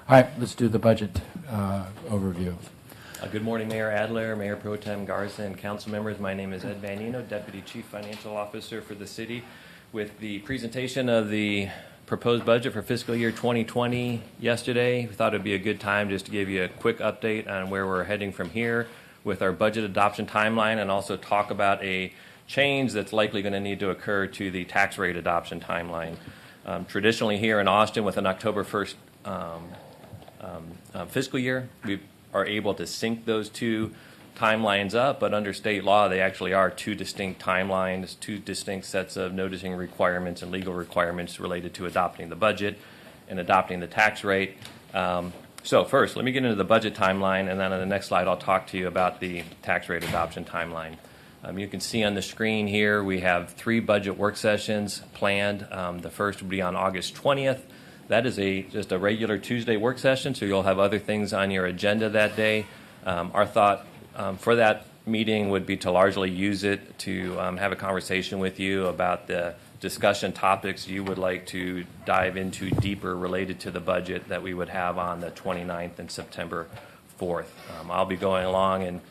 All right, let's do the budget overview. Good morning, Mayor Adler, Mayor Pro Tem Garza, and council members. My name is Ed van Enoo, Deputy Chief Financial Officer for the city. With the presentation of the proposed budget for fiscal year 2020 yesterday, we thought it would be a good time just to give you a quick update on where we're heading from here with our budget adoption timeline, and also talk about a change that's likely going to need to occur to the tax rate adoption timeline. Traditionally here in Austin, with an October 1st fiscal year, we are able to sync those two timelines up, but under state law they actually are two distinct timelines, two distinct sets of noticing requirements and legal requirements related to adopting the budget and adopting the tax rate. So first, let me get into the budget timeline, and then on the next slide I'll talk to you about the tax rate adoption timeline. You can see on the screen here we have 3 budget work sessions planned. The first will be on August 20th. That is just a regular Tuesday work session, so you'll have other things on your agenda that day. Our thought for that meeting would be to largely use it to have a conversation with you about the discussion topics you would like to dive into deeper related to the budget that we would have on the 29th and September 4th. I'll be going along and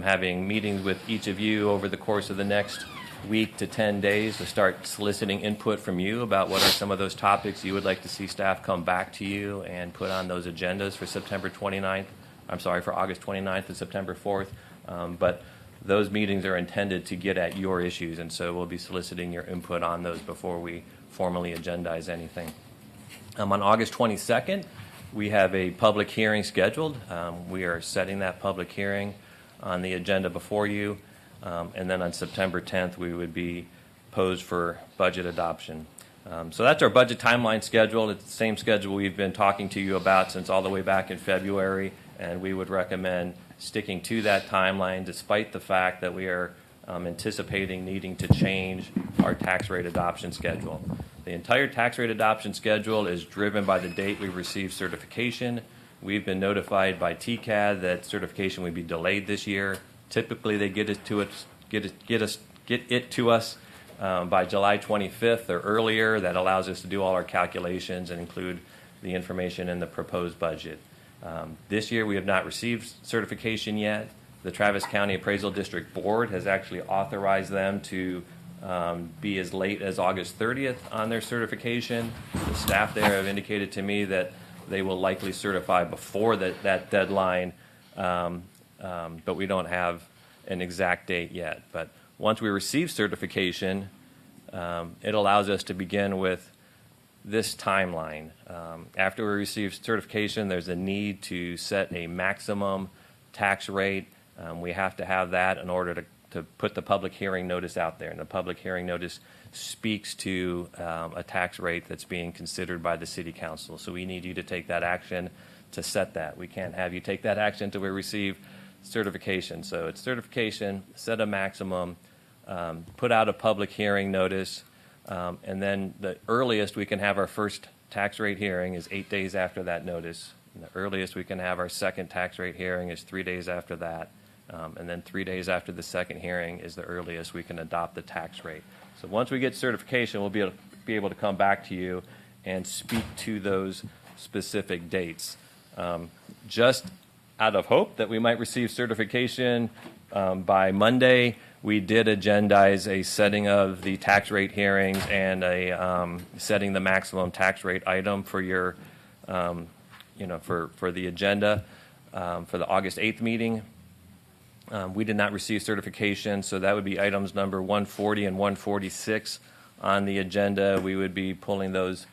having meetings with each of you over the course of the next week to 10 days to start soliciting input from you about what are some of those topics you would like to see staff come back to you and put on those agendas for for August 29th and September 4th. But those meetings are intended to get at your issues, and so we'll be soliciting your input on those before we formally agendize anything. On August 22nd, we have a public hearing scheduled. We are setting that public hearing on the agenda before you. And then on September 10th, we would be posed for budget adoption. So that's our budget timeline schedule. It's the same schedule we've been talking to you about since all the way back in February, and we would recommend sticking to that timeline despite the fact that we are anticipating needing to change our tax rate adoption schedule. The entire tax rate adoption schedule is driven by the date we receive certification. We've been notified by TCAD that certification would be delayed this year. Typically, they get it to us by July 25th or earlier. That allows us to do all our calculations and include the information in the proposed budget. This year, we have not received certification yet. The Travis County Appraisal District Board has actually authorized them to be as late as August 30th on their certification. The staff there have indicated to me that they will likely certify before that deadline. But we don't have an exact date yet. But once we receive certification, it allows us to begin with this timeline. After we receive certification, there's a need to set a maximum tax rate. We have to have that in order to put the public hearing notice out there. And the public hearing notice speaks to a tax rate that's being considered by the City Council. So we need you to take that action to set that. We can't have you take that action until we receive certification. So it's certification, set a maximum, put out a public hearing notice, and then the earliest we can have our first tax rate hearing is 8 days after that notice. And the earliest we can have our second tax rate hearing is 3 days after that. And then 3 days after the second hearing is the earliest we can adopt the tax rate. So once we get certification, we'll be able to come back to you and speak to those specific dates. Just out of hope that we might receive certification by Monday, we did agendize a setting of the tax rate hearings and a setting the maximum tax rate item for your, for the agenda for the August 8th meeting. We did not receive certification, so that would be items number 140 and 146 on the agenda. We would be pulling those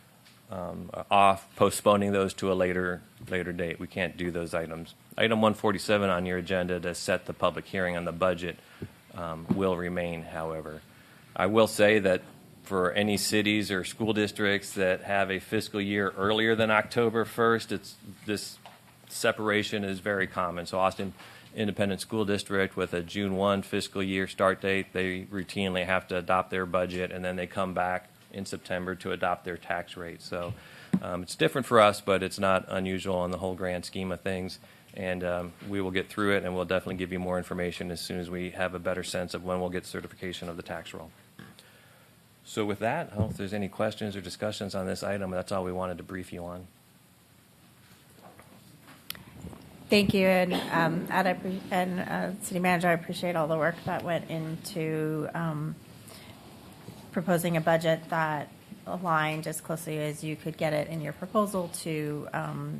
off, postponing those to a later date. We can't do those items. Item 147 on your agenda to set the public hearing on the budget will remain, however. I will say that for any cities or school districts that have a fiscal year earlier than October 1st, this separation is very common. So Austin Independent School District with a June 1 fiscal year start date, they routinely have to adopt their budget, and then they come back in September to adopt their tax rate. So it's different for us, but it's not unusual in the whole grand scheme of things. And we will get through it, and we'll definitely give you more information as soon as we have a better sense of when we'll get certification of the tax roll. So with that, I don't know if there's any questions or discussions on this item. That's all we wanted to brief you on. Thank you, and Ed, City Manager, I appreciate all the work that went into proposing a budget that aligned as closely as you could get it in your proposal to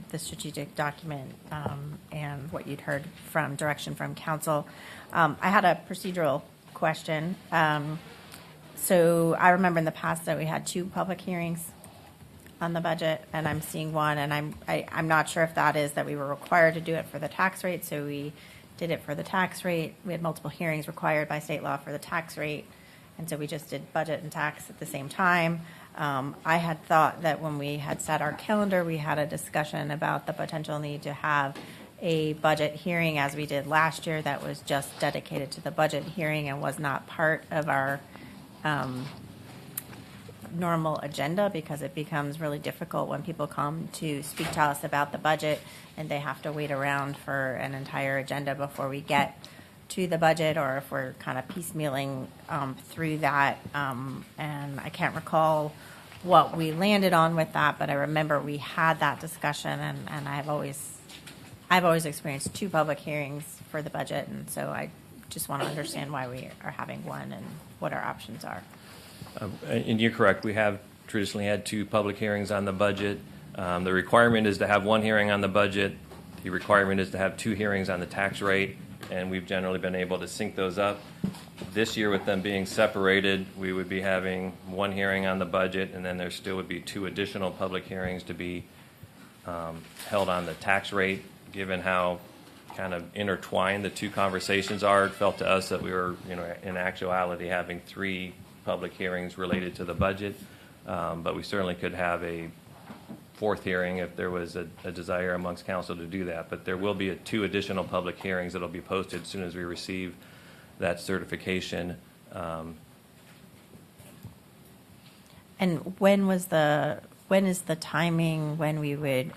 the strategic document and what you'd heard from direction from council. I had a procedural question. So I remember in the past that we had 2 public hearings on the budget, and I'm seeing one, and I'm not sure if that is that we were required to do it for the tax rate, so we did it for the tax rate. We had multiple hearings required by state law for the tax rate, and so we just did budget and tax at the same time. I had thought that when we had set our calendar, we had a discussion about the potential need to have a budget hearing, as we did last year, that was just dedicated to the budget hearing and was not part of our normal agenda, because it becomes really difficult when people come to speak to us about the budget and they have to wait around for an entire agenda before we get to the budget, or if we're kind of piecemealing through that. And I can't recall what we landed on with that, but I remember we had that discussion, and I've always experienced 2 public hearings for the budget, and so I just want to understand why we are having one and what our options are. And you're correct. We have traditionally had 2 public hearings on the budget. The requirement is to have 1 hearing on the budget. The requirement is to have 2 hearings on the tax rate, and we've generally been able to sync those up. This year, with them being separated, we would be having 1 hearing on the budget, and then there still would be 2 additional public hearings to be held on the tax rate. Given how kind of intertwined the 2 conversations are, it felt to us that we were, in actuality, having 3 public hearings related to the budget, but we certainly could have a 4th hearing if there was a desire amongst council to do that. But there will be 2 additional public hearings that will be posted as soon as we receive that certification. And when is the timing when we would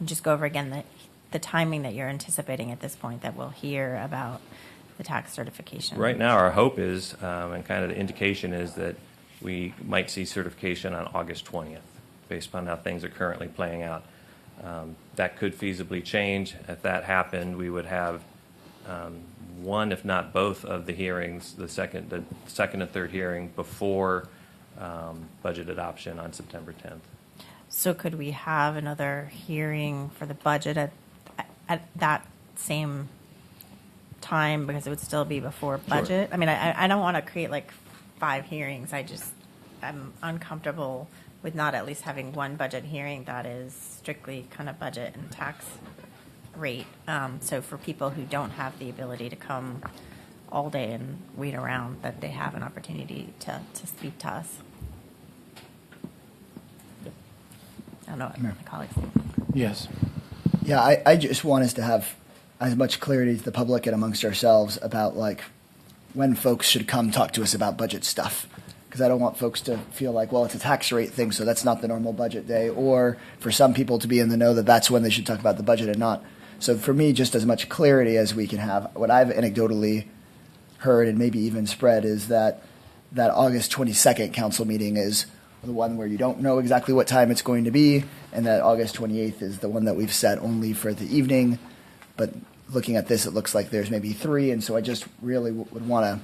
just go over again the timing that you're anticipating at this point that we'll hear about the tax certification? Right now, our hope is, and kind of the indication is, that we might see certification on August 20th, based upon how things are currently playing out. That could feasibly change. If that happened, we would have 1, if not both, of the hearings, the second and third hearing before budget adoption on September 10th. So could we have another hearing for the budget at that same time, because it would still be before budget? Sure. I mean, I don't want to create like 5 hearings. I'm uncomfortable with not at least having 1 budget hearing that is strictly kind of budget and tax rate. So for people who don't have the ability to come all day and wait around, that they have an opportunity to speak to us. I don't know what my colleagues think. Yes. Yeah, I just want us to have as much clarity to the public and amongst ourselves about like when folks should come talk to us about budget stuff. Because I don't want folks to feel like, well, it's a tax rate thing, so that's not the normal budget day. Or for some people to be in the know that that's when they should talk about the budget and not. So for me, just as much clarity as we can have. What I've anecdotally heard and maybe even spread is that August 22nd council meeting is the one where you don't know exactly what time it's going to be, and that August 28th is the one that we've set only for the evening. But looking at this, it looks like there's maybe 3, and so I just really would want to,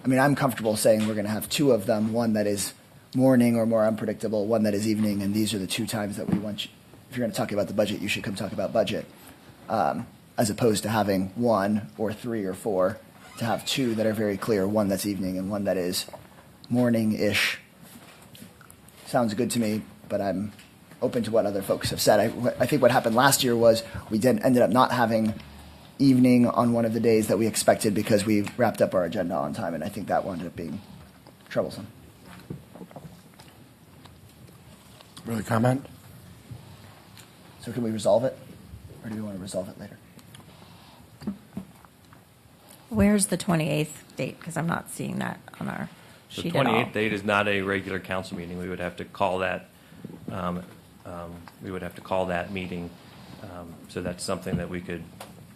I mean, I'm comfortable saying we're going to have 2 of them, one that is morning or more unpredictable, one that is evening, and these are the 2 times that we want you, if you're going to talk about the budget, you should come talk about budget, as opposed to having 1 or 3 or 4, to have 2 that are very clear, one that's evening and one that is morning-ish. Sounds good to me, but I'm open to what other folks have said. I think what happened last year was we ended up not having evening on one of the days that we expected because we wrapped up our agenda on time, and I think that wound up being troublesome. Really comment? So can we resolve it, or do we want to resolve it later? Where's the 28th date? Because I'm not seeing that on our The sheet at all. 28th date is not a regular council meeting. We would have to call that. Meeting. So that's something that we could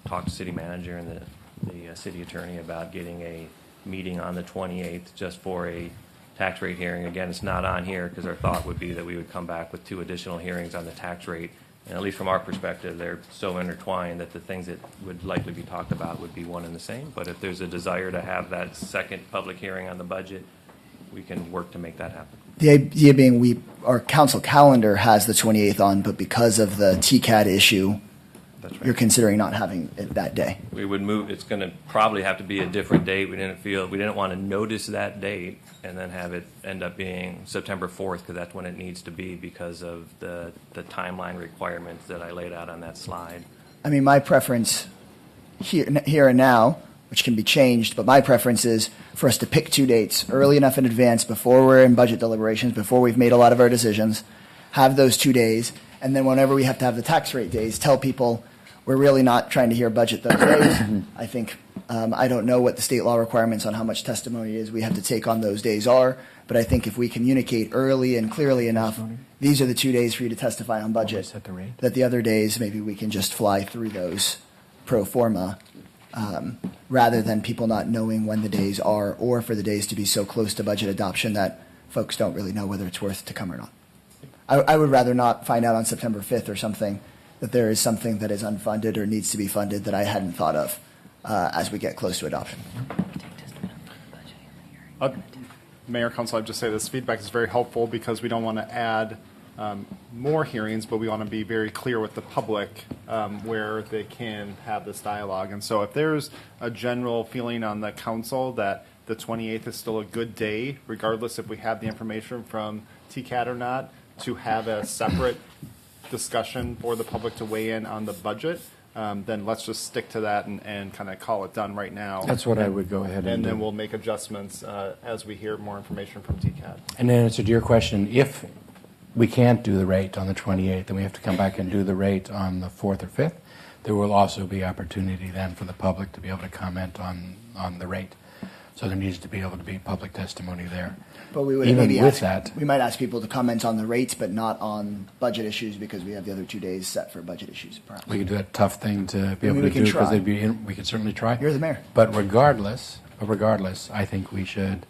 talk to city manager and the city attorney about, getting a meeting on the 28th just for a tax rate hearing. Again, it's not on here because our thought would be that we would come back with 2 additional hearings on the tax rate And at least from our perspective, they're so intertwined that the things that would likely be talked about would be one and the same. But if there's a desire to have that second public hearing on the budget, we can work to make that happen. The idea being our council calendar has the 28th on, but because of the TCAD issue, That's right. you're considering not having it that day. We would move, it's going to probably have to be a different date. We didn't want to notice that date and then have it end up being September 4th, because that's when it needs to be because of the timeline requirements that I laid out on that slide. I mean, my preference here and now, which can be changed, but my preference is for us to pick 2 dates early enough in advance before we're in budget deliberations, before we've made a lot of our decisions, have those 2 days, and then whenever we have to have the tax rate days, tell people we're really not trying to hear budget those days. I think, I don't know what the state law requirements on how much testimony is we have to take on those days are, but I think if we communicate early and clearly enough, these are the 2 days for you to testify on budget, that the other days, maybe we can just fly through those pro forma, rather than people not knowing when the days are, or for the days to be so close to budget adoption that folks don't really know whether it's worth to come or not. I would rather not find out on September 5th or something that there is something that is unfunded or needs to be funded that I hadn't thought of as we get close to adoption. Mayor, Council, I'd just say this feedback is very helpful because we don't want to add more hearings, but we want to be very clear with the public where they can have this dialogue. And so if there's a general feeling on the council that the 28th is still a good day, regardless if we have the information from TCAT or not, to have a separate discussion for the public to weigh in on the budget, then let's just stick to that and kind of call it done right now. That's what I would go ahead and And do. then we'll make adjustments as we hear more information from TCAT. And then answer to your question, if we can't do the rate on the 28th, then we have to come back and do the rate on the 4th or 5th. There will also be opportunity then for the public to be able to comment on the rate. So there needs to be able to be public testimony there. But we would Even maybe with we might ask people to comment on the rates, but not on budget issues because we have the other 2 days set for budget issues, perhaps. We could do that tough thing to be I mean, able we to can do because try. we could certainly try. You're the mayor. But regardless, I think we should,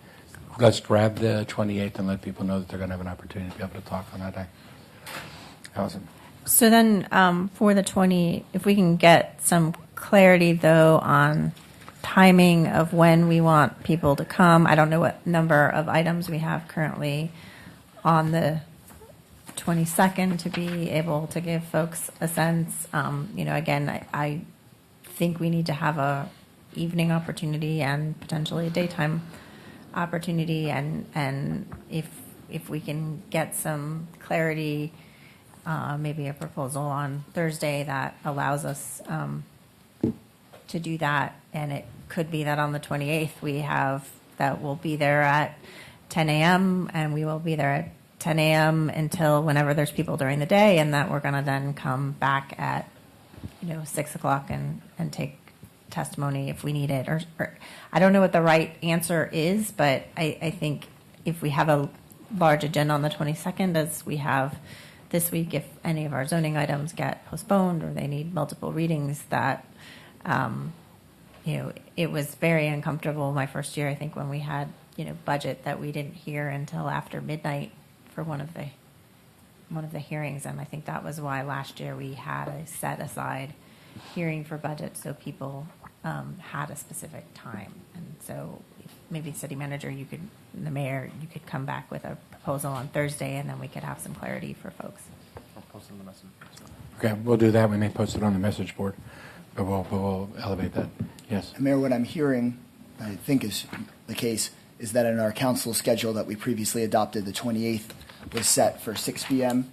let's grab the 28th and let people know that they're going to have an opportunity to be able to talk on that day. Allison? So then for the if we can get some clarity, though, on timing of when we want people to come. I don't know what number of items we have currently on the 22nd to be able to give folks a sense. Again, I think we need to have a evening opportunity and potentially a daytime opportunity. And if we can get some clarity, maybe a proposal on Thursday that allows us to do that. And it could be that on the 28th we'll be there at 10 a.m. and we will be there at 10 a.m. until whenever there's people during the day, and that we're going to then come back at 6 o'clock and take testimony if we need it. Or I don't know what the right answer is, but I think if we have a large agenda on the 22nd, as we have this week, if any of our zoning items get postponed or they need multiple readings, that it was very uncomfortable my first year, I think, when we had budget that we didn't hear until after midnight for one of the hearings. And I think that was why last year we had a set aside hearing for budget, so people had a specific time. And so maybe city manager, the mayor, you could come back with a proposal on Thursday, and then we could have some clarity for folks. I'll post it on the message. Okay, we'll do that. We may post it on the message board, but we'll elevate that. Yes. Mayor, what I'm hearing, I think is the case, is that in our council schedule that we previously adopted, the 28th was set for 6 p.m.,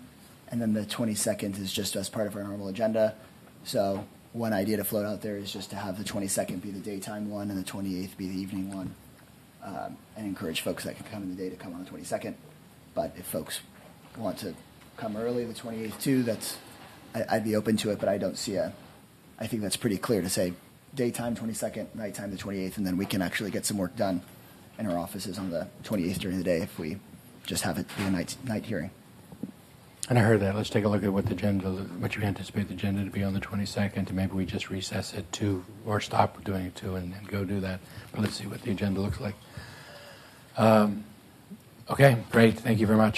and then the 22nd is just as part of our normal agenda. So one idea to float out there is just to have the 22nd be the daytime one and the 28th be the evening one, and encourage folks that can come in the day to come on the 22nd. But if folks want to come early, the 28th too, I'd be open to it, but I don't see I think that's pretty clear to say daytime 22nd, nighttime the 28th, and then we can actually get some work done in our offices on the 28th during the day if we just have it be a night hearing. And I heard that. Let's take a look at what you anticipate the agenda to be on the 22nd, and maybe we just recess it to, or stop doing it to, and go do that. But let's see what the agenda looks like. Okay, great. Thank you very much.